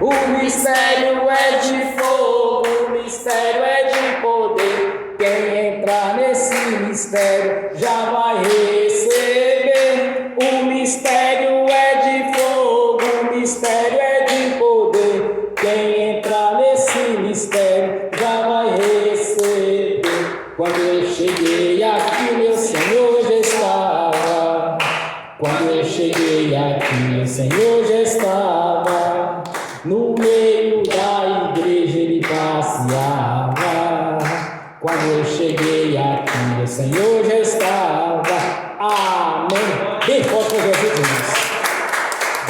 O mistério é de fogo, o mistério é de poder. Quem entrar nesse mistério já vai receber. O mistério é de fogo, o mistério é de poder. Quem entrar nesse mistério já vai receber. Quando eu cheguei aqui, meu Senhor já estava. Quando eu cheguei aqui, meu Senhor já estava. No meio da igreja ele passeava. Quando eu cheguei aqui, meu Senhor já estava. Amém. Bem forte para Jesus.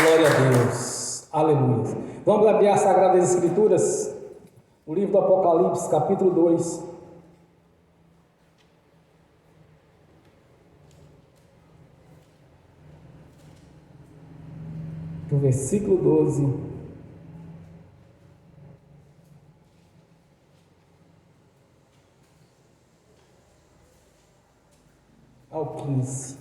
Glória a Deus. Aleluia. Vamos abrir as Sagradas Escrituras. O livro do Apocalipse, capítulo 2. Do versículo 12 ao 15.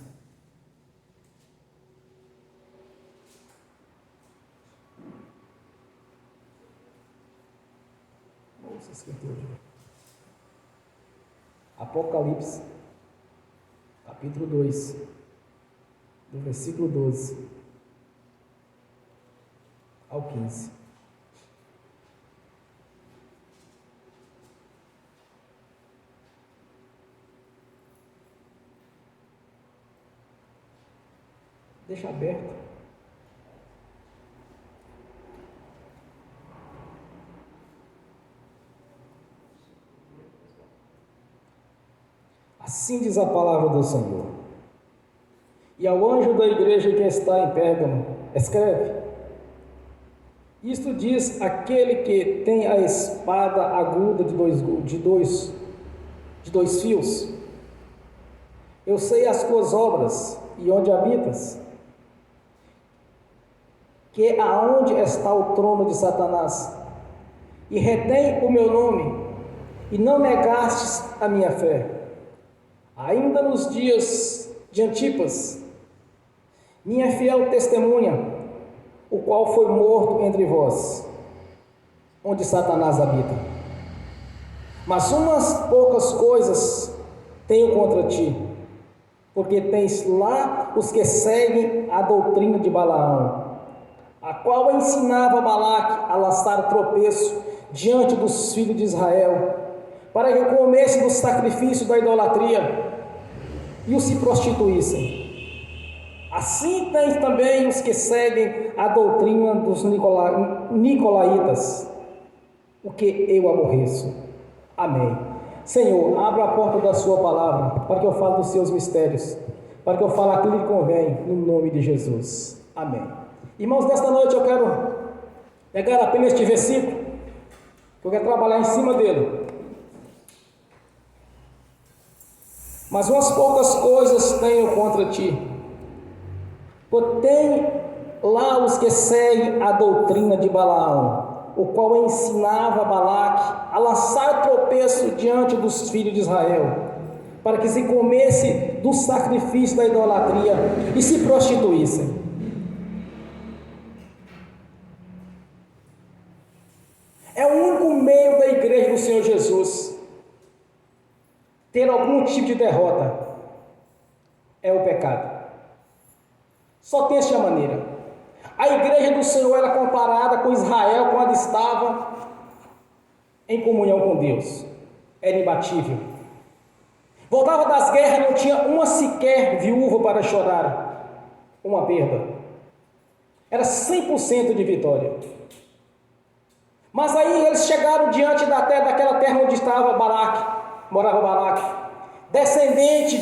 Ouça a escritura. Apocalipse, capítulo 2, do versículo 12 ao 15. Deixa aberto. Assim diz a palavra do Senhor. E ao anjo da igreja que está em Pérgamo, escreve: isto diz aquele que tem a espada aguda de dois fios. Eu sei as tuas obras e onde habitas, que aonde está o trono de Satanás, e retém o meu nome, e não negastes a minha fé, ainda nos dias de Antipas, minha fiel testemunha, o qual foi morto entre vós, onde Satanás habita. Mas umas poucas coisas tenho contra ti, porque tens lá os que seguem a doutrina de Balaão, a qual ensinava Balaque a lançar tropeço diante dos filhos de Israel, para que comessem do sacrifício da idolatria e os se prostituíssem. Assim tens também os que seguem a doutrina dos nicolaítas, o que eu aborreço. Amém. Senhor, abra a porta da sua palavra, para que eu fale dos seus mistérios, para que eu fale aquilo que convém, no nome de Jesus. Amém. Irmãos, nesta noite eu quero pegar apenas este versículo, que eu quero trabalhar em cima dele. Mas umas poucas coisas tenho contra ti. Tem lá os que seguem a doutrina de Balaão, o qual ensinava Balaque a lançar tropeço diante dos filhos de Israel, para que se comesse do sacrifício da idolatria e se prostituíssem. É o único meio da igreja do Senhor Jesus ter algum tipo de derrota, é o pecado. Só tem esta maneira. A igreja do Senhor era comparada com Israel quando estava em comunhão com Deus. Era imbatível. Voltava das guerras, não tinha uma sequer viúva para chorar uma perda. Era 100% de vitória. Mas aí eles chegaram diante daquela terra onde estava morava Balaque, descendente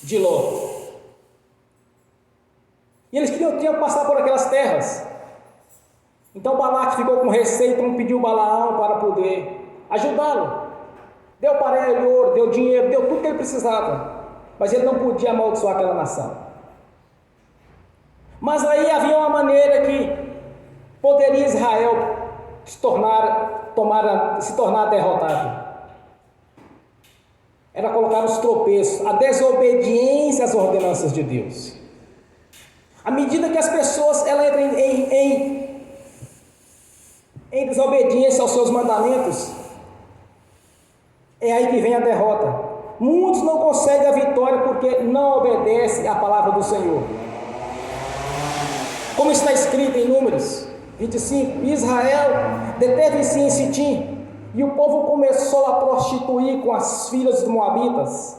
de Ló. E eles tinham que passar por aquelas terras. Então Balaque ficou com receio, então pediu Balaão para poder ajudá-lo. Deu para ele ouro, deu dinheiro, deu tudo que ele precisava. Mas ele não podia amaldiçoar aquela nação. Mas aí havia uma maneira que poderia Israel se tornar derrotado. Era colocar os tropeços, a desobediência às ordenanças de Deus. À medida que as pessoas entram desobediência aos seus mandamentos, é aí que vem a derrota. Muitos não conseguem a vitória porque não obedecem à palavra do Senhor. Como está escrito em Números 25, Israel deteve-se em Sitim, e o povo começou a prostituir com as filhas dos moabitas.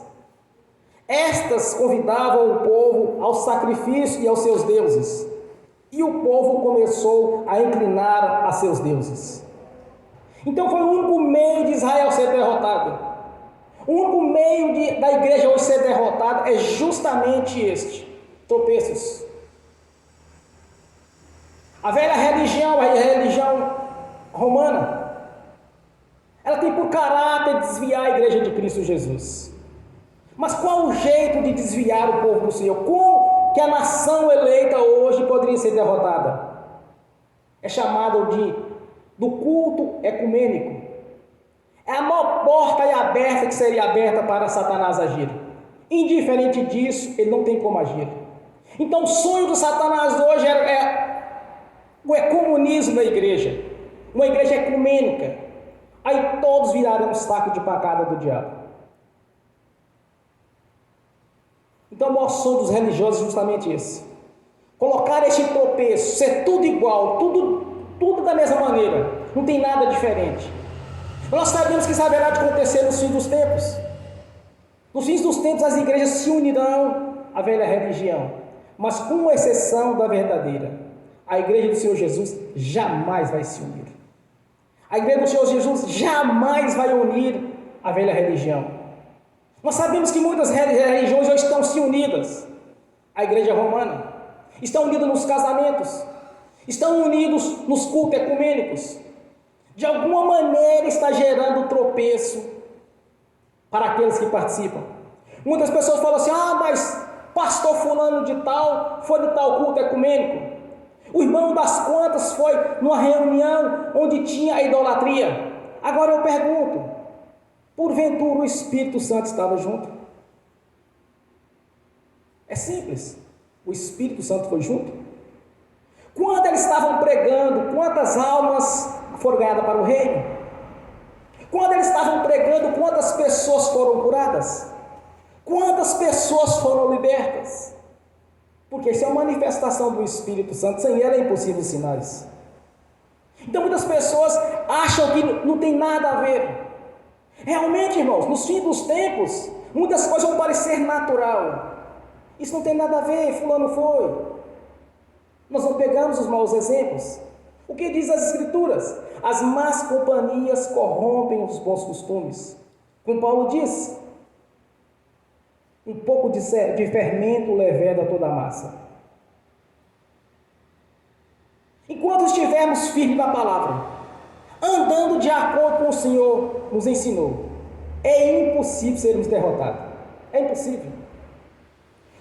Estas convidavam o povo ao sacrifício e aos seus deuses, e o povo começou a inclinar a seus deuses. Então foi o único meio de Israel ser derrotado. O único meio da igreja hoje ser derrotada é justamente este: tropeços. A velha religião, a religião romana, ela tem por caráter desviar a igreja de Cristo Jesus. Mas qual o jeito de desviar o povo do Senhor? Como que a nação eleita hoje poderia ser derrotada? É chamado do culto ecumênico. É a maior porta aberta que seria aberta para Satanás agir. Indiferente disso, ele não tem como agir. Então o sonho do Satanás hoje é o ecumenismo da igreja, uma igreja ecumênica. Aí todos viraram um saco de pancada do diabo. Então o maior sonho dos religiosos é justamente esse: colocar este tropeço, ser tudo igual, tudo da mesma maneira, não tem nada diferente. Nós sabemos que isso haverá de acontecer nos fins dos tempos. Nos fins dos tempos as igrejas se unirão à velha religião, mas com uma exceção da verdadeira. A igreja do Senhor Jesus jamais vai se unir. A igreja do Senhor Jesus jamais vai unir a velha religião. Nós sabemos que muitas religiões hoje estão se unidas. A igreja romana estão unidas nos casamentos, estão unidos nos cultos ecumênicos. De alguma maneira está gerando tropeço para aqueles que participam. Muitas pessoas falam assim: mas pastor fulano de tal foi de tal culto ecumênico. O irmão das quantas foi numa reunião onde tinha a idolatria. Agora eu pergunto: porventura o Espírito Santo estava junto? É simples. O Espírito Santo foi junto. Quando eles estavam pregando, quantas almas foram ganhadas para o reino? Quando eles estavam pregando, quantas pessoas foram curadas? Quantas pessoas foram libertas? Porque isso é uma manifestação do Espírito Santo. Sem ela é impossível os sinais. Então muitas pessoas acham que não tem nada a ver. Realmente, irmãos, nos fins dos tempos, muitas coisas vão parecer natural. Isso não tem nada a ver, fulano foi. Nós não pegamos os maus exemplos. O que diz as Escrituras? As más companhias corrompem os bons costumes. Como Paulo diz, um pouco de fermento leveda toda a massa. Enquanto estivermos firmes na palavra, andando de acordo com o Senhor nos ensinou, é impossível sermos derrotados. É impossível.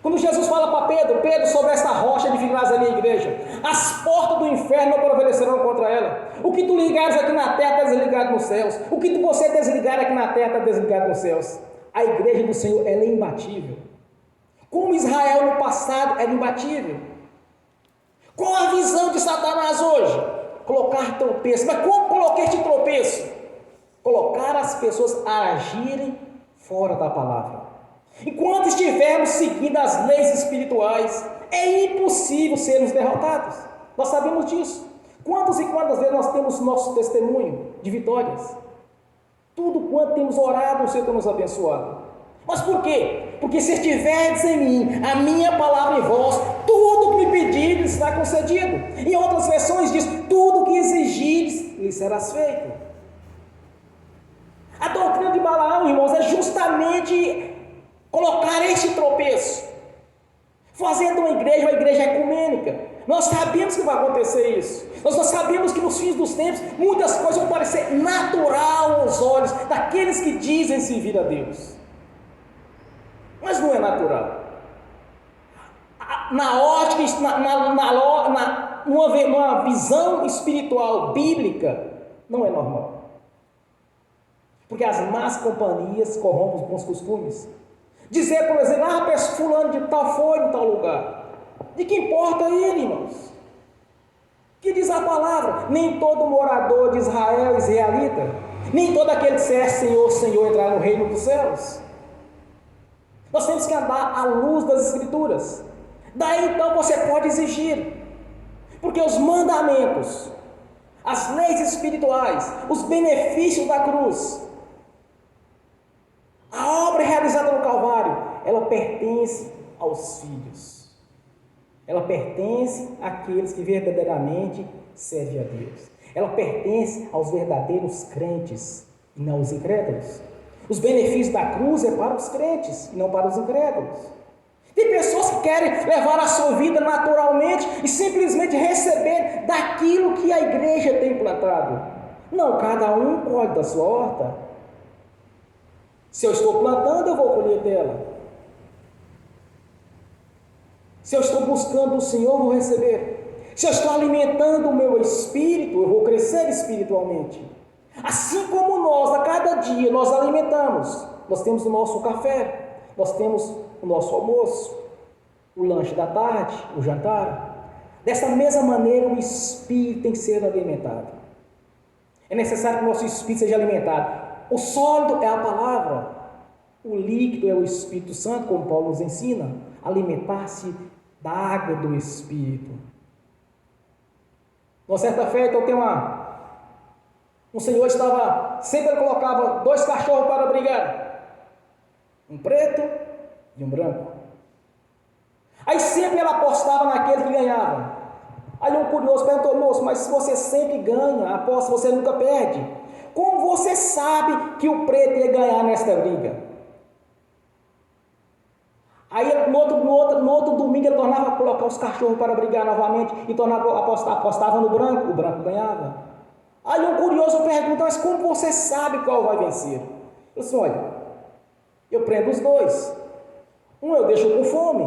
Quando Jesus fala para Pedro, sobre esta rocha edificarás a minha igreja, as portas do inferno não prevalecerão contra ela. O que tu ligares aqui na terra está desligado nos céus. O que você desligar aqui na terra está desligado nos céus. A igreja do Senhor, ela é imbatível. Como Israel no passado era imbatível. Qual a visão de Satanás hoje? Colocar tropeço. Mas como coloquei este tropeço? Colocar as pessoas a agirem fora da palavra. Enquanto estivermos seguindo as leis espirituais, é impossível sermos derrotados. Nós sabemos disso. Quantas e quantas vezes nós temos nosso testemunho de vitórias? Tudo quanto temos orado, o Senhor tem nos abençoado. Mas por quê? Porque se estiverdes em mim, a minha palavra em vós, tudo que me pedirdes será concedido. Em outras versões diz, tudo que exigires, lhe serás feito. A doutrina de Balaão, irmãos, é justamente colocar este tropeço, fazendo uma igreja ecumênica. Nós sabemos que vai acontecer isso. Nós sabemos que nos fins dos tempos, muitas coisas vão parecer natural aos olhos daqueles que dizem servir a Deus. Mas não é natural. Na ótica, numa visão espiritual, bíblica, não é normal. Porque as más companhias corrompem os bons costumes. Dizer, por exemplo, fulano de tal foi em tal lugar. De que importa ele, irmãos? Que diz a palavra: nem todo morador de Israel, israelita, nem todo aquele que é Senhor, Senhor, entrará no reino dos céus. Nós temos que andar à luz das Escrituras. Daí então você pode exigir, porque os mandamentos, as leis espirituais, os benefícios da cruz, a obra realizada no Calvário, ela pertence aos filhos. Ela pertence àqueles que verdadeiramente servem a Deus. Ela pertence aos verdadeiros crentes e não aos incrédulos. Os benefícios da cruz é para os crentes e não para os incrédulos. Tem pessoas que querem levar a sua vida naturalmente e simplesmente receber daquilo que a igreja tem plantado. Não, cada um colhe da sua horta. Se eu estou plantando, eu vou colher dela. Se eu estou buscando o Senhor, eu vou receber. Se eu estou alimentando o meu espírito, eu vou crescer espiritualmente. Assim como nós, a cada dia, nós alimentamos. Nós temos o nosso café, nós temos o nosso almoço, o lanche da tarde, o jantar. Dessa mesma maneira, o espírito tem que ser alimentado. É necessário que o nosso espírito seja alimentado. O sólido é a palavra, o líquido é o Espírito Santo, como Paulo nos ensina, alimentar-se da água do Espírito. Uma certa feita, eu tenho um senhor estava, sempre ele colocava 2 cachorros para brigar, um preto e um branco. Aí sempre ele apostava naquele que ganhava. Aí um curioso perguntou: moço, mas se você sempre ganha, aposta, você nunca perde, como você sabe que o preto ia ganhar nesta briga? Aí no outro domingo ele tornava a colocar os cachorros para brigar novamente e apostava no branco, o branco ganhava. Aí um curioso pergunta: mas como você sabe qual vai vencer? Eu disse: olha, eu prendo os 2. Um eu deixo com fome,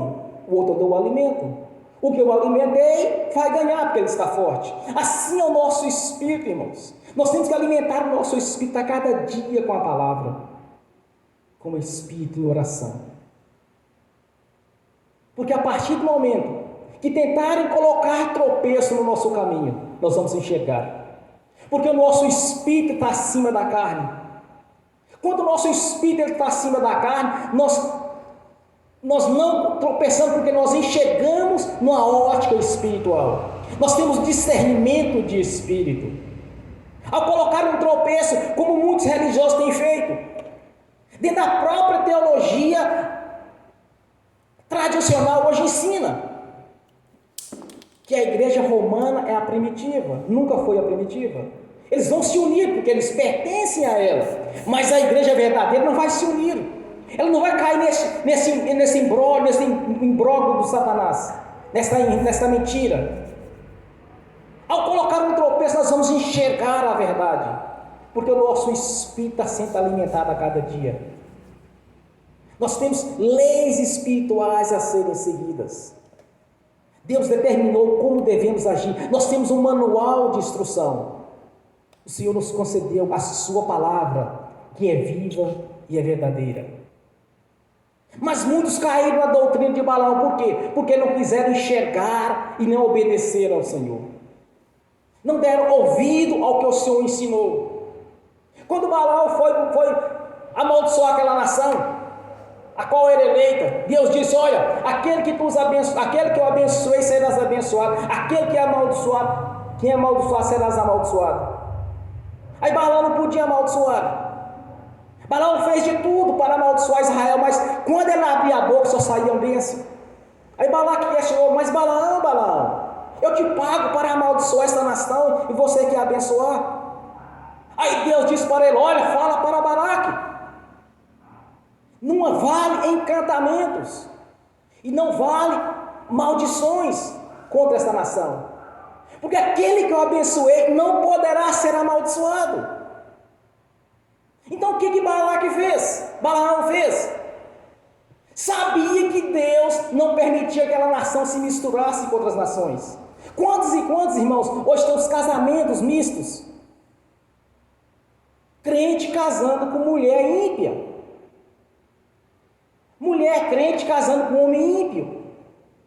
o outro eu dou o alimento. O que eu alimentei vai ganhar porque ele está forte. Assim é o nosso espírito, irmãos. Nós temos que alimentar o nosso espírito a cada dia com a palavra, com o espírito em oração. Porque a partir do momento que tentarem colocar tropeço no nosso caminho, nós vamos enxergar. Porque o nosso espírito está acima da carne. Quando o nosso espírito está acima da carne, nós não tropeçamos porque nós enxergamos numa ótica espiritual. Nós temos discernimento de espírito. Ao colocar um tropeço, como muitos religiosos têm feito, dentro da própria teologia tradicional hoje ensina que a igreja romana é a primitiva, nunca foi a primitiva. Eles vão se unir porque eles pertencem a ela, mas a igreja verdadeira não vai se unir. Ela não vai cair nesse imbróglio do Satanás, nessa mentira. Ao colocar um tropeço, nós vamos enxergar a verdade, porque o nosso espírito está sendo alimentado a cada dia. Nós temos leis espirituais a serem seguidas. Deus determinou como devemos agir. Nós temos um manual de instrução. O Senhor nos concedeu a sua palavra, que é viva e é verdadeira. Mas muitos caíram na doutrina de Balaão. Por quê? Porque não quiseram enxergar e não obedecer ao Senhor. Não deram ouvido ao que o Senhor ensinou. Quando Balaão foi amaldiçoar aquela nação, a qual era eleita, Deus disse: olha, aquele que eu abençoei serás abençoado, aquele que é amaldiçoado, quem é amaldiçoado serás amaldiçoado. Aí Balaão não podia amaldiçoar. Balaão fez de tudo para amaldiçoar Israel, mas quando ele abria a boca só saíam bênçãos. Aí Balaque questionou: mas Balaão, eu te pago para amaldiçoar esta nação e você quer abençoar? Aí Deus disse para ele: olha, fala para Balaque. Não vale encantamentos e não vale maldições contra esta nação, porque aquele que eu abençoei não poderá ser amaldiçoado. Então o que Balaque fez? Balaão fez? Sabia que Deus não permitia que aquela nação se misturasse com outras nações. Quantos e quantos, irmãos, hoje tem os casamentos mistos? Crente casando com mulher ímpia. Mulher crente casando com homem ímpio.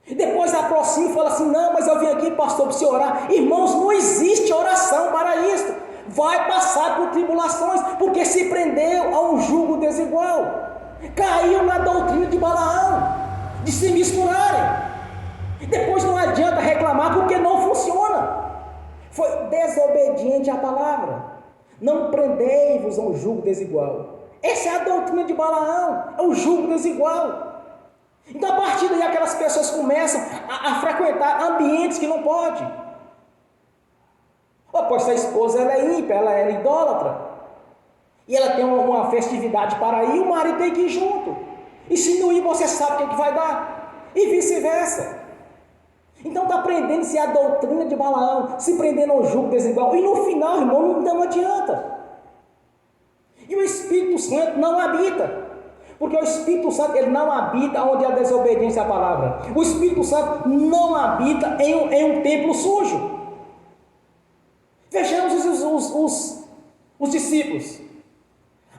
E depois aproxima e fala assim: não, mas eu vim aqui, pastor, para você orar. Irmãos, não existe oração para isso. Vai passar por tribulações, porque se prendeu a um jugo desigual. Caiu na doutrina de Balaão, de se misturarem. Depois não adianta reclamar, porque não funciona. Foi desobediente à palavra. Não prendei-vos a um jugo desigual. Essa é a doutrina de Balaão, é o jugo desigual. Então, a partir daí, aquelas pessoas começam a frequentar ambientes que não pode. Pois a esposa ela é ímpia, ela é idólatra, e ela tem uma festividade para ir, o marido tem que ir junto. E se não ir, você sabe o que vai dar, e vice-versa. Então está prendendo-se a doutrina de Balaão, se prendendo ao jugo desigual, e no final, irmão, não adianta. E o Espírito Santo não habita. Porque o Espírito Santo, ele não habita onde há desobediência à palavra. O Espírito Santo não habita em um templo sujo. Vejamos os discípulos.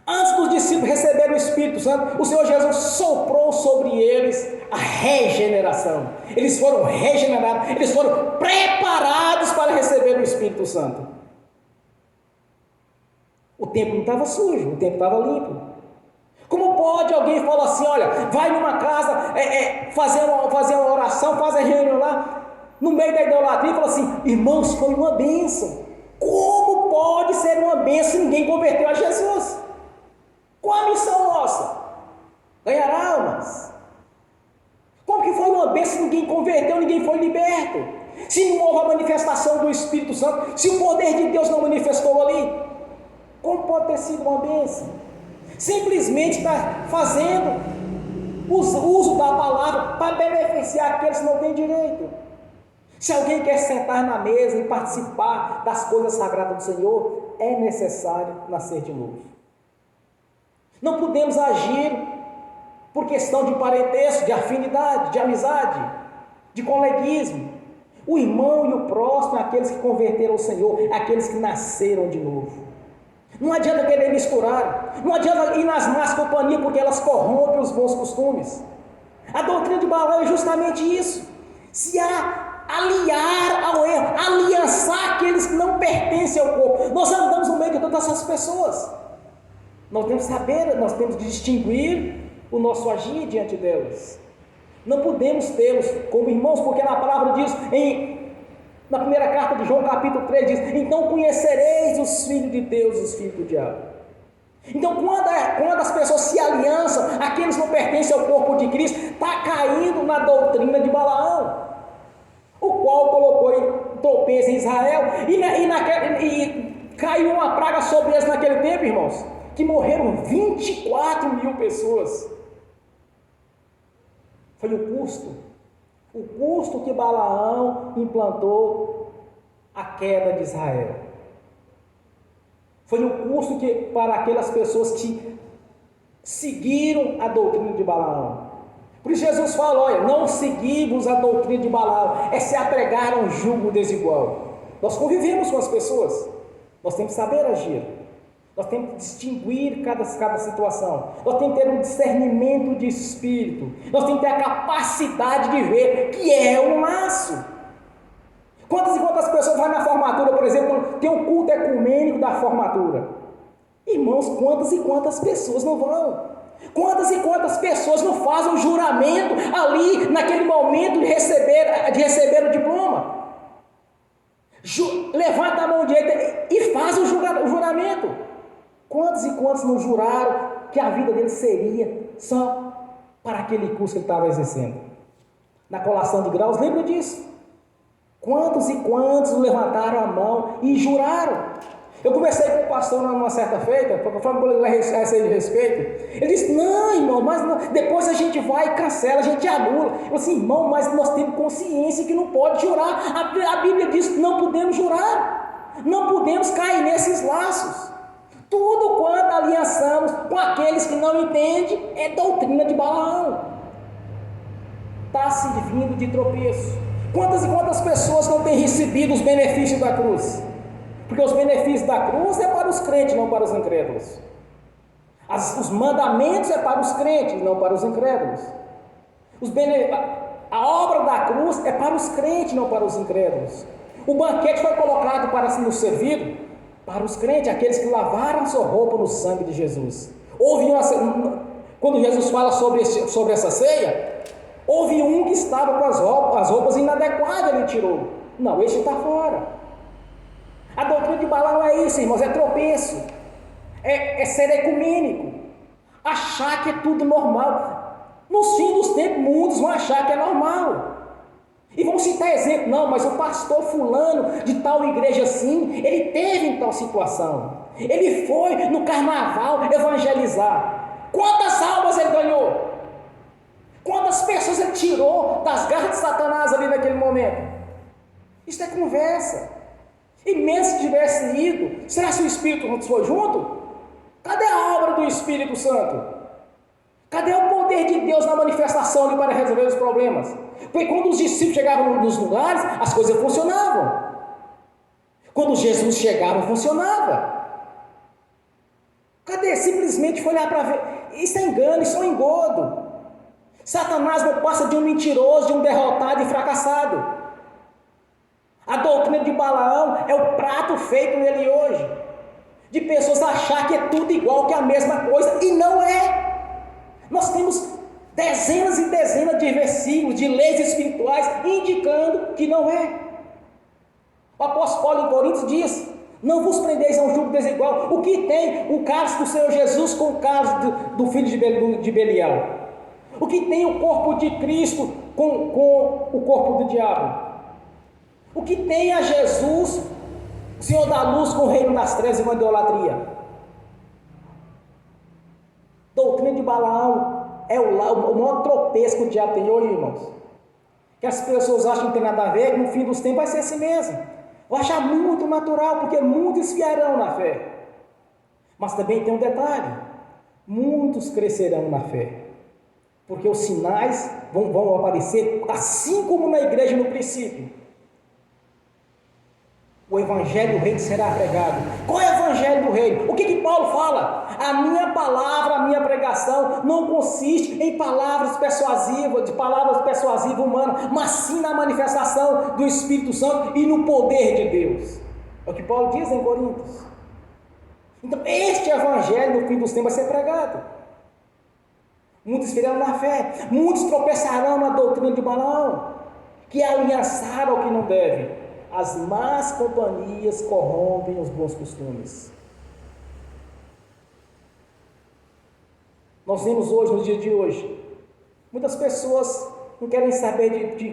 Antes dos discípulos receberem o Espírito Santo, o Senhor Jesus soprou sobre eles a regeneração. Eles foram regenerados, eles foram preparados para receber o Espírito Santo. O templo não estava sujo, o templo estava limpo. Como pode alguém falar assim: olha, vai numa casa fazer uma oração, faz a reunião lá, no meio da idolatria, e fala assim: irmãos, foi uma bênção. Como pode ser uma bênção se ninguém converteu a Jesus? Qual a missão nossa? Ganhar almas. Como que foi uma bênção se ninguém converteu, ninguém foi liberto? Se não houve a manifestação do Espírito Santo, se o poder de Deus não manifestou ali, como pode ter sido uma bênção? Simplesmente está fazendo uso da palavra para beneficiar aqueles que não têm direito. Se alguém quer sentar na mesa e participar das coisas sagradas do Senhor, é necessário nascer de novo. Não podemos agir por questão de parentesco, de afinidade, de amizade, de coleguismo. O irmão e o próximo é aqueles que converteram ao Senhor, é aqueles que nasceram de novo. Não adianta querer misturar, não adianta ir nas más companhias, porque elas corrompem os bons costumes. A doutrina de Balaão é justamente isso: se aliar ao erro, aliançar aqueles que não pertencem ao corpo. Nós andamos no meio de todas essas pessoas. Nós temos que saber, nós temos que distinguir o nosso agir diante delas. Não podemos tê-los como irmãos, porque na palavra diz, na primeira carta de João, capítulo 3, diz: então conhecereis os filhos de Deus e os filhos do diabo. Então, quando as pessoas se aliançam, aqueles que não pertencem ao corpo de Cristo, está caindo na doutrina de Balaão, o qual colocou em tropeço em Israel, e caiu uma praga sobre eles naquele tempo, irmãos, que morreram 24 mil pessoas. Foi o custo que Balaão implantou a queda de Israel. Foi o custo para aquelas pessoas que seguiram a doutrina de Balaão. Por isso Jesus fala: olha, não seguimos a doutrina de Balaão, é se apegar a um jugo desigual. Nós convivemos com as pessoas, nós temos que saber agir, nós temos que distinguir cada situação, nós temos que ter um discernimento de espírito, nós temos que ter a capacidade de ver que é um laço. Quantas e quantas pessoas vão na formatura, por exemplo, tem um culto ecumênico da formatura? Irmãos, quantas e quantas pessoas não vão? Quantas e quantas pessoas não fazem um juramento ali, naquele momento de receber o diploma? Levanta a mão direita e faz o juramento. Quantos e quantos não juraram que a vida dele seria só para aquele curso que ele estava exercendo? Na colação de graus, lembra disso? Quantos e quantos levantaram a mão e juraram? Eu conversei com o pastor numa certa feita, falando a esse respeito. Ele disse: não, irmão, mas não, depois a gente vai e cancela, a gente anula. Eu disse: irmão, mas nós temos consciência que não pode jurar. A Bíblia diz que não podemos jurar, não podemos cair nesses laços. Tudo quanto aliançamos com aqueles que não entendem é doutrina de Balaão. Está servindo de tropeço. Quantas e quantas pessoas não têm recebido os benefícios da cruz? Porque os benefícios da cruz é para os crentes, não para os incrédulos. Os mandamentos é para os crentes, não para os incrédulos. A obra da cruz é para os crentes, não para os incrédulos. O banquete foi colocado para nos servir para os crentes, aqueles que lavaram sua roupa no sangue de Jesus. Quando Jesus fala sobre essa ceia, houve um que estava com as roupas inadequadas, ele tirou. Não, esse está fora. A doutrina de Balaão é isso, irmãos, é tropeço, é ser ecumênico, achar que é tudo normal. Nos fins dos tempos, muitos vão achar que é normal. E vão citar exemplo, não, mas o pastor fulano de tal igreja assim, ele teve em tal situação. Ele foi no carnaval evangelizar. Quantas almas ele ganhou? Quantas pessoas ele tirou das garras de Satanás ali naquele momento? Isso é conversa. E mesmo se tivesse ido, será que o Espírito Santo foi junto? Cadê a obra do Espírito Santo? Cadê o poder de Deus na manifestação ali para resolver os problemas? Porque quando os discípulos chegavam nos lugares, as coisas funcionavam. Quando Jesus chegava, funcionava. Cadê? Simplesmente foi olhar para ver. Isso é engano, isso é um engodo. Satanás não passa de um mentiroso, de um derrotado e fracassado. A doutrina de Balaão é o prato feito nele hoje. De pessoas achar que é tudo igual, que é a mesma coisa, e não é. Nós temos dezenas e dezenas de versículos, de leis espirituais, indicando que não é. O apóstolo Paulo em Coríntios diz: não vos prendeis a um jugo desigual. O que tem o cálice do Senhor Jesus com o cálice do filho de Belial? O que tem o corpo de Cristo com o corpo do diabo? O que tem a Jesus, o Senhor da luz, com o reino das trevas e com a idolatria? Doutrina de Balaão é o maior tropeço que o diabo tem hoje, irmãos. Que as pessoas acham que não tem nada a ver, que no fim dos tempos vai ser assim mesmo. Vou achar muito natural, porque muitos fiarão na fé. Mas também tem um detalhe: muitos crescerão na fé. Porque os sinais vão aparecer, assim como na igreja no princípio. O evangelho do reino será pregado. Qual é o evangelho do reino? O que Paulo fala? A minha palavra, a minha pregação não consiste em palavras persuasivas humanas, mas sim na manifestação do Espírito Santo e no poder de Deus. É o que Paulo diz em Coríntios. Então este evangelho no fim dos tempos vai ser pregado. Muitos firão na fé, muitos tropeçarão na doutrina de Balaão, que é aliançar ao que não deve. As más companhias corrompem os bons costumes. Nós vemos hoje, no dia de hoje, muitas pessoas não querem saber de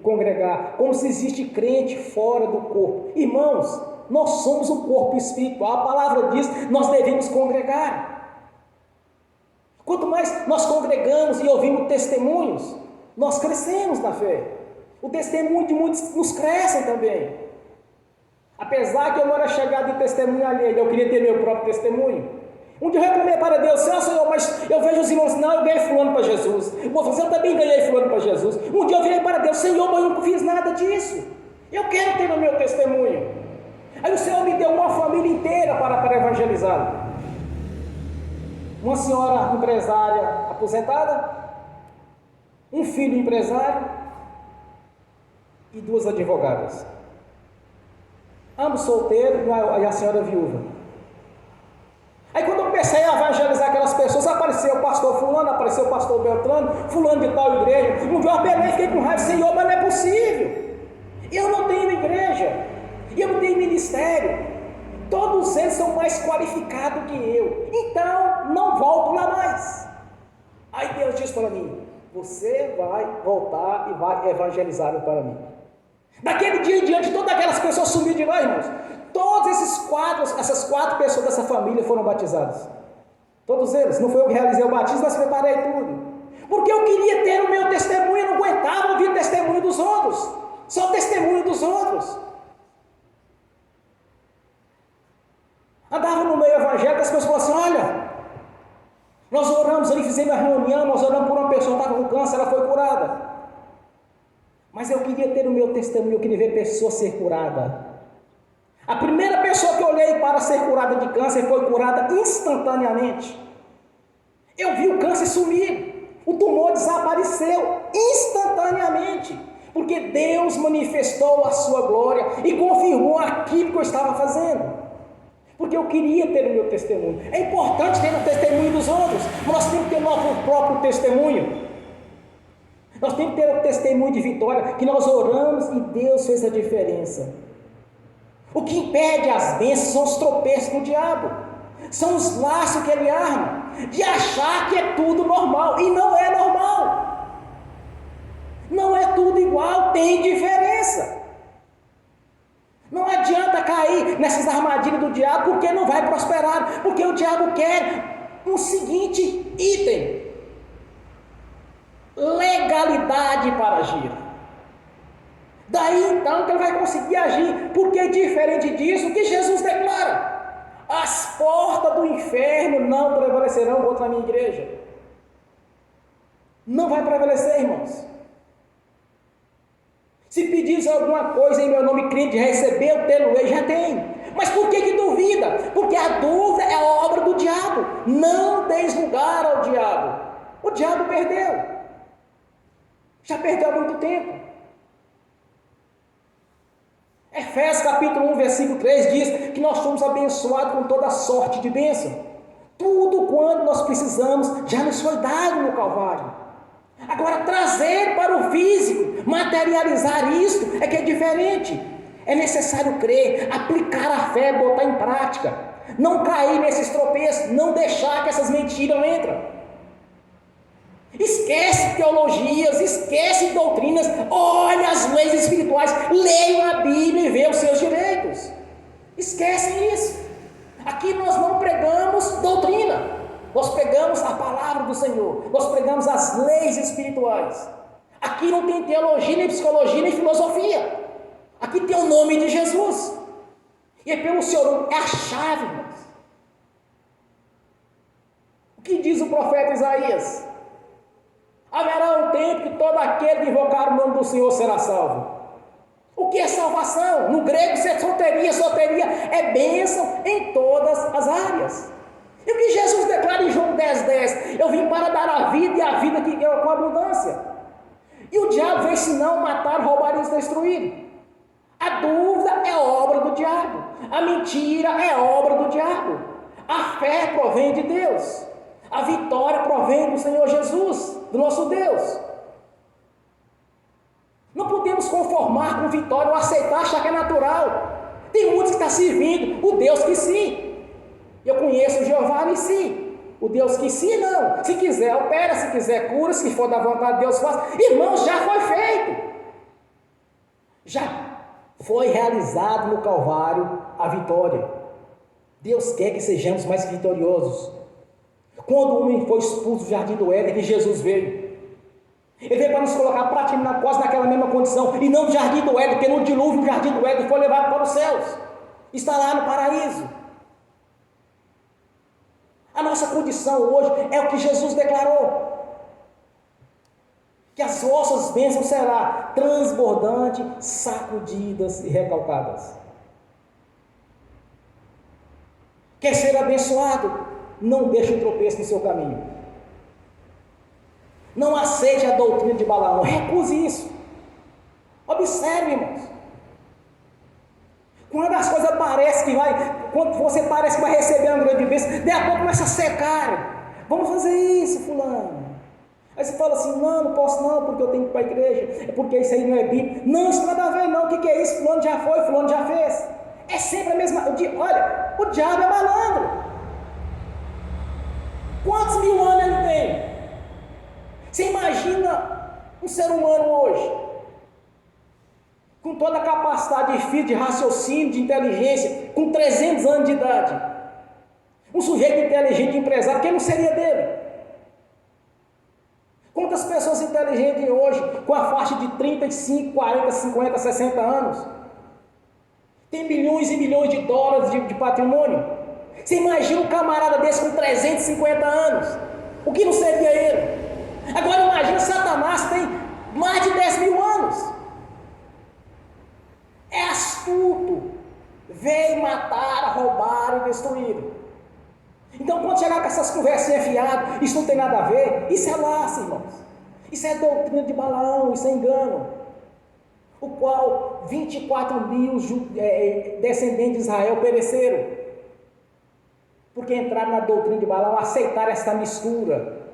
congregar, como se existe crente fora do corpo. Irmãos, nós somos um corpo espiritual, a palavra diz, nós devemos congregar. Quanto mais nós congregamos e ouvimos testemunhos, nós crescemos na fé. O testemunho de muitos nos cresce também. Apesar que eu não era chegado em testemunho alheio, eu queria ter meu próprio testemunho. Um dia eu reclamei para Deus: Senhor, mas eu vejo os irmãos, não, eu ganhei fulano para Jesus. Eu também ganhei fulano para Jesus. Um dia eu virei para Deus: Senhor, mas eu não fiz nada disso. Eu quero ter o meu testemunho. Aí o Senhor me deu uma família inteira para evangelizar. Uma senhora empresária aposentada, um filho empresário e 2 advogadas, ambos solteiros, e a senhora viúva. Aí quando eu comecei a evangelizar aquelas pessoas, apareceu o pastor fulano, apareceu o pastor Beltrano, fulano de tal igreja. Um dia eu apelei, fiquei com raiva: Senhor, mas não é possível, eu não tenho igreja, eu não tenho ministério, todos eles são mais qualificados que eu, então não volto lá mais. Aí Deus disse para mim: você vai voltar e vai evangelizar para mim. Daquele dia em diante, todas aquelas pessoas sumiram de lá, irmãos. Todos essas 4 pessoas dessa família foram batizadas. Todos eles. Não foi eu que realizei o batismo, mas preparei tudo. Porque eu queria ter o meu testemunho, eu não aguentava ouvir o testemunho dos outros. Só o testemunho dos outros. Andava no meio evangélico, as pessoas falavam assim: olha, nós oramos ali, fizemos a reunião, nós oramos por uma pessoa que estava com câncer, ela foi curada. Mas eu queria ter o meu testemunho, eu queria ver pessoa ser curada. A primeira pessoa que eu olhei para ser curada de câncer foi curada instantaneamente. Eu vi o câncer sumir. O tumor desapareceu instantaneamente, porque Deus manifestou a sua glória e confirmou aquilo que eu estava fazendo. Porque eu queria ter o meu testemunho. É importante ter o testemunho dos outros, mas nós temos que ter o nosso próprio testemunho. Nós temos que ter o testemunho de vitória, que nós oramos e Deus fez a diferença. O que impede as bênçãos são os tropeços do diabo, são os laços que ele arma, de achar que é tudo normal, e não é normal. Não é tudo igual, tem diferença. Não adianta cair nessas armadilhas do diabo, porque não vai prosperar, porque o diabo quer um seguinte item: legalidade para agir. Daí então que ele vai conseguir agir, porque diferente disso, o que Jesus declara: as portas do inferno não prevalecerão contra a minha igreja. Não vai prevalecer, irmãos. Se pedires alguma coisa em meu nome, crente, recebeu, tê-lo-ei, já tem. Mas por que duvida? Porque a dúvida é a obra do diabo. Não deis lugar ao diabo. O diabo perdeu. Já perdeu há muito tempo. Efésios capítulo 1, versículo 3 diz que nós somos abençoados com toda sorte de bênção. Tudo quanto nós precisamos já nos foi dado no Calvário. Agora, trazer para o físico, materializar isso, é que é diferente. É necessário crer, aplicar a fé, botar em prática. Não cair nesses tropeços, não deixar que essas mentiras entrem. Esquece teologias, esquece doutrinas, olha as leis espirituais, leiam a Bíblia e vejam os seus direitos. Esquecem isso. Aqui nós não pregamos doutrina. Nós pregamos a palavra do Senhor, nós pregamos as leis espirituais. Aqui não tem teologia, nem psicologia, nem filosofia. Aqui tem o nome de Jesus. E é pelo seu nome, é a chave, irmãos. O que diz o profeta Isaías? Haverá um tempo que todo aquele que invocar o nome do Senhor será salvo. O que é salvação? No grego, isso é soteria é bênção em todas as áreas. E o que Jesus declara em João 10,10? Eu vim para dar a vida e a vida com abundância. E o diabo veio senão matar, roubar e destruir. A dúvida é obra do diabo. A mentira é obra do diabo. A fé provém de Deus. A vitória provém do Senhor Jesus, do nosso Deus. Não podemos conformar com vitória ou aceitar, achar que é natural. Tem muitos que estão servindo o Deus que sim. Eu conheço o Jeová Nissi, o Deus que sim, não. Se quiser, opera, se quiser, cura, se for da vontade de Deus, faz. Irmãos, já foi feito. Já foi realizado no Calvário a vitória. Deus quer que sejamos mais vitoriosos. Quando o homem foi expulso do jardim do Éden, que Jesus veio. Ele veio para nos colocar praticamente quase naquela mesma condição, e não no jardim do Éden, porque no dilúvio o jardim do Éden foi levado para os céus. Está lá no paraíso. A nossa condição hoje é o que Jesus declarou. Que as vossas bênçãos serão transbordantes, sacudidas e recalcadas. Quer ser abençoado? Não deixe o tropeço no seu caminho. Não aceite a doutrina de Balaão, recuse isso. Observe, irmãos. Quando as coisas parecem que quando você parece que vai receber uma grande bênção, daí a pouco começa a secar. Vamos fazer isso, fulano. Aí você fala assim: não posso não, porque eu tenho que ir para a igreja, é porque isso aí não é bíblico. Não, isso nada a ver não, o que é isso? Fulano já foi, fulano já fez. É sempre a mesma. Olha, o diabo é malandro. Quantos mil anos ele tem? Você imagina um ser humano hoje, com toda a capacidade de físico, de raciocínio, de inteligência, com 300 anos de idade, um sujeito inteligente, empresário, quem não seria dele? Quantas pessoas inteligentes hoje, com a faixa de 35, 40, 50, 60 anos, tem milhões e milhões de dólares de patrimônio? Você imagina um camarada desse com 350 anos, o que não seria ele? Agora imagina Satanás, tem mais de 10 mil anos, é astuto, veio matar, roubar e destruir. Então, quando chegar com essas conversinhas fiadas, isso não tem nada a ver, isso é laço, irmãos. Isso é doutrina de Balaão, isso é engano. O qual 24 mil descendentes de Israel pereceram, porque entraram na doutrina de Balaão, aceitaram essa mistura.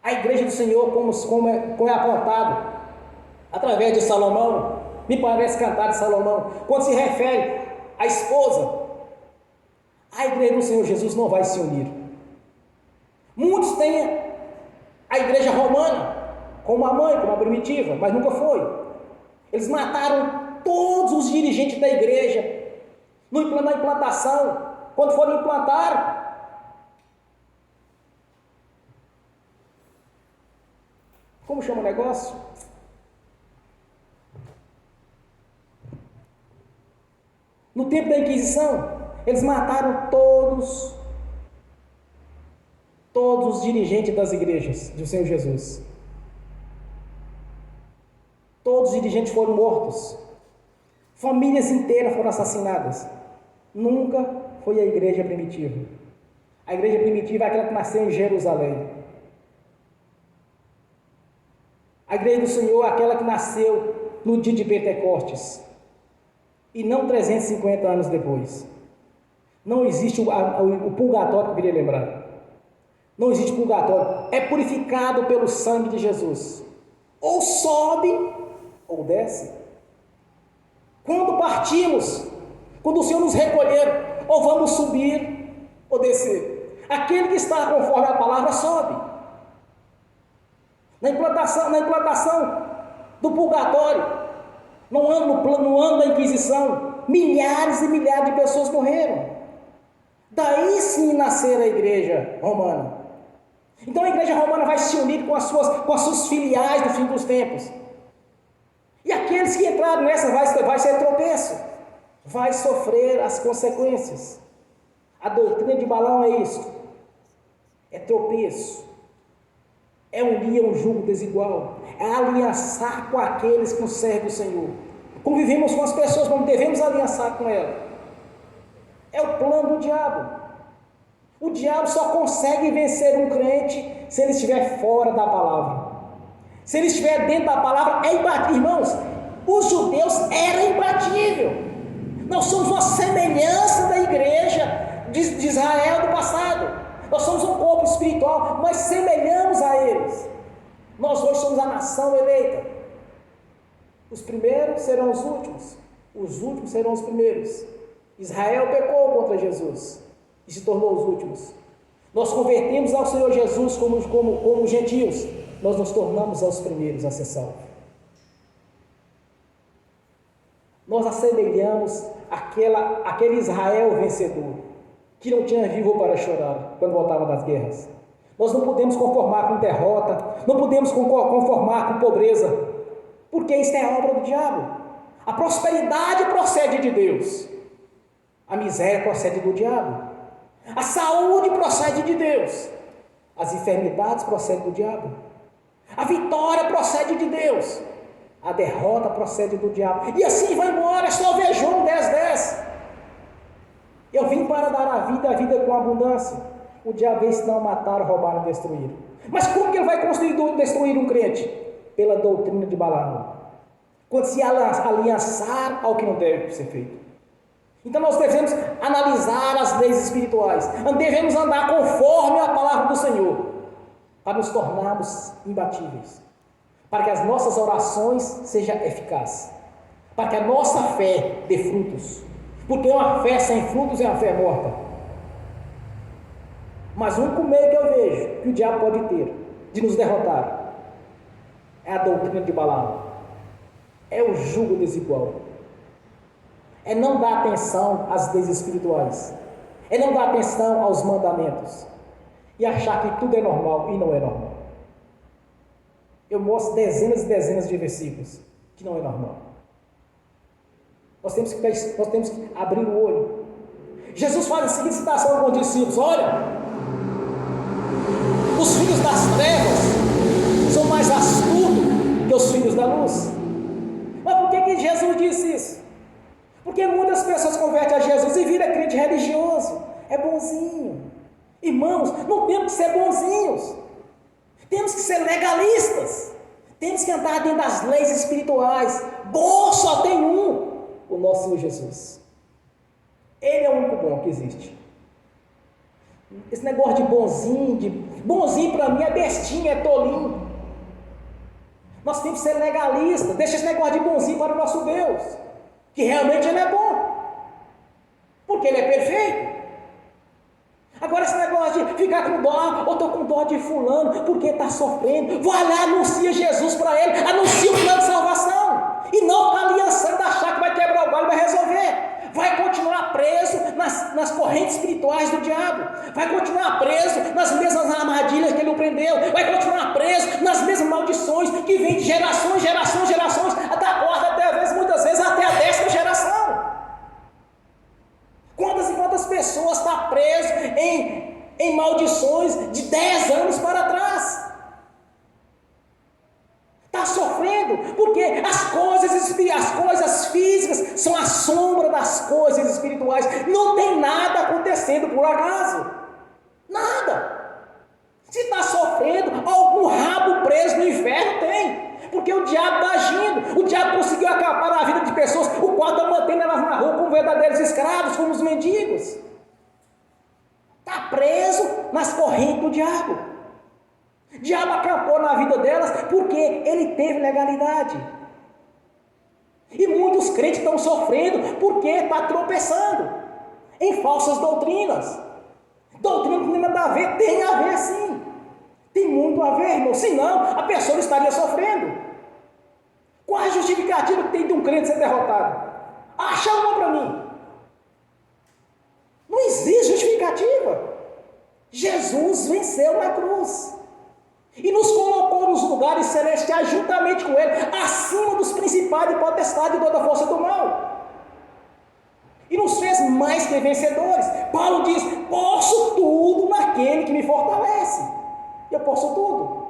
A igreja do Senhor, como é apontado através de Salomão, me parece cantar de Salomão, quando se refere à esposa, a igreja do Senhor Jesus não vai se unir. Muitos têm a igreja romana como a mãe, como a primitiva, mas nunca foi. Eles mataram todos os dirigentes da igreja na implantação. Quando foram implantar, como chama o negócio? No tempo da Inquisição, eles mataram todos os dirigentes das igrejas do Senhor Jesus. Todos os dirigentes foram mortos. Famílias inteiras foram assassinadas. Nunca foi a igreja primitiva. A igreja primitiva é aquela que nasceu em Jerusalém. A igreja do Senhor é aquela que nasceu no dia de Pentecostes. E não 350 anos depois. Não existe o purgatório que eu queria lembrar. Não existe purgatório. É purificado pelo sangue de Jesus. Ou sobe, ou desce. Quando partimos, quando o Senhor nos recolher, ou vamos subir, ou descer. Aquele que está conforme a palavra sobe. Na implantação do purgatório, no ano da Inquisição, milhares e milhares de pessoas morreram. Daí sim nascer a igreja romana. Então a igreja romana vai se unir com as suas filiais do fim dos tempos. E aqueles que entraram nessa vai ser tropeço. Vai sofrer as consequências. A doutrina de Balaão é isso. É tropeço. É unir um jugo desigual. É aliançar com aqueles que não servem o Senhor. Convivemos com as pessoas, mas não devemos aliançar com elas. É o plano do diabo. O diabo só consegue vencer um crente se ele estiver fora da palavra. Se ele estiver dentro da palavra, é imbatível. Irmãos, os judeus eram imbatíveis. Nós somos uma semelhança da igreja de Israel do passado. Nós somos um corpo espiritual, mas semelhamos a eles. Nós hoje somos a nação eleita. Os primeiros serão os últimos serão os primeiros. Israel pecou contra Jesus e se tornou os últimos. Nós convertemos ao Senhor Jesus como gentios. Nós nos tornamos aos primeiros a ser salvos. Nós assemelhamos aquele Israel vencedor, que não tinha vivo para chorar quando voltava das guerras. Nós não podemos conformar com derrota, não podemos conformar com pobreza, porque isso é obra do diabo. A prosperidade procede de Deus, a miséria procede do diabo, a saúde procede de Deus, as enfermidades procedem do diabo, a vitória procede de Deus, a derrota procede do diabo, e assim vai embora. É só ver João 10:10. Eu vim para dar a vida com abundância. O diabo veio senão matar, roubar e destruir. Mas como que ele vai destruir um crente? Pela doutrina de Balaão. Quando se aliançar ao que não deve ser feito. Então nós devemos analisar as leis espirituais. Devemos andar conforme a palavra do Senhor, para nos tornarmos imbatíveis, para que as nossas orações sejam eficazes, para que a nossa fé dê frutos, porque uma fé sem frutos é uma fé morta. Mas o único meio que eu vejo que o diabo pode ter de nos derrotar é a doutrina de Balaão, é o jugo desigual, é não dar atenção às leis espirituais, é não dar atenção aos mandamentos e achar que tudo é normal e não é normal. Eu mostro dezenas e dezenas de versículos que não é normal. Nós temos que abrir o olho. Jesus faz a seguinte citação com os discípulos: olha, os filhos das trevas são mais astutos que os filhos da luz. Mas por que Jesus disse isso? Porque muitas pessoas convertem a Jesus e viram crente religioso. é bonzinho. Irmãos, não temos que ser bonzinhos. Temos que ser legalistas. Temos que andar dentro das leis espirituais. Bom só tem um, o nosso Senhor Jesus. Ele é o único bom que existe. Esse negócio de bonzinho para mim é bestinha, é tolinho. Nós temos que ser legalistas. Deixa esse negócio de bonzinho para o nosso Deus, que realmente Ele é bom, porque Ele é perfeito. Agora esse negócio de ficar com dó, ou estou com dó de fulano, porque está sofrendo, vai lá, anuncia Jesus para ele, anuncia o plano de salvação, e não ficar aliançando, achar que vai quebrar o galho, vai resolver. Vai continuar preso nas correntes espirituais do diabo, vai continuar preso nas mesmas armadilhas que ele o prendeu, vai continuar preso nas mesmas maldições que vêm de gerações, até a quarta, até muitas vezes até a 10ª geração. Quantas e quantas pessoas estão presas em maldições de 10 anos para trás? Está sofrendo, porque as coisas físicas são a sombra das coisas espirituais. Não tem nada acontecendo por acaso. Nada. Se está sofrendo, algum rabo preso no inferno tem. Porque o diabo está agindo. O diabo conseguiu acabar a vida de pessoas, o qual está mantendo elas na rua como verdadeiros escravos, como os mendigos. Está preso nas correntes do diabo. O diabo acampou na vida delas porque ele teve legalidade. E muitos crentes estão sofrendo porque está tropeçando em falsas doutrinas. Doutrina que não tem nada a ver, tem a ver sim. Tem muito a ver, irmão. Senão a pessoa não estaria sofrendo. Qual a justificativa que tem de um crente ser derrotado? Acha uma para mim. Não existe justificativa. Jesus venceu na cruz e nos colocou nos lugares celestiais juntamente com Ele, acima dos principados e potestades de toda a força do mal, e nos fez mais que vencedores. Paulo diz: posso tudo naquele que me fortalece. Eu posso tudo.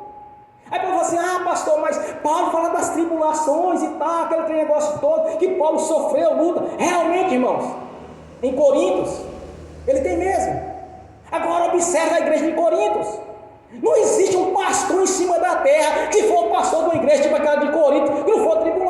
Aí Paulo fala assim: pastor, mas Paulo fala das tribulações e tal, aquele negócio todo, que Paulo sofreu, luta. Realmente, irmãos, em Coríntios, ele tem mesmo. Agora observe a igreja de Coríntios. Não existe um pastor em cima da terra que for o pastor de uma igreja tipo aquela de Corinto, que não for tribulado.